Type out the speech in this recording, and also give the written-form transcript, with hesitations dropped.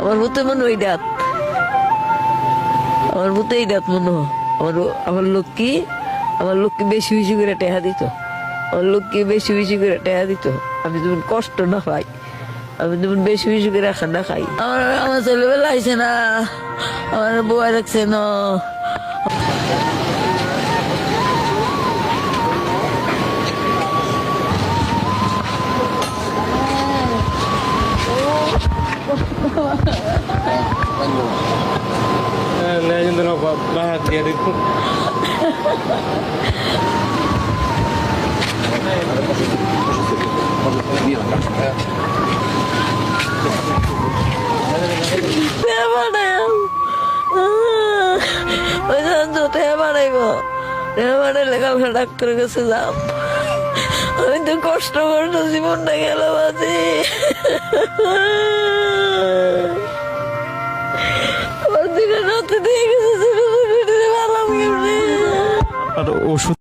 আমার ভূতে মনে ওই রাত, আমার ভূতে এই রাত মনে হয়। আমার লক্ষ্মী, আমার লক্ষ্মী বেশি বেশি করে টেহা দিত, আমার লক্ষ্মী বেশি বেশি করে টেহা দিত। আমি যেমন কষ্ট না পাই, আমি যেমন বেশি বেশি করে খানা খাই। আমার ছেলেবেলা আইছে না, আমার বউয়া রাখছে না। Legend ng bahagia dito. ডাক্তারের কাছে যাও, আমি তো কষ্ট করতো, জীবনটা গেল বাজে। আমার দিনে রাতে দিয়ে গেছে, ভালো আর ওষুধ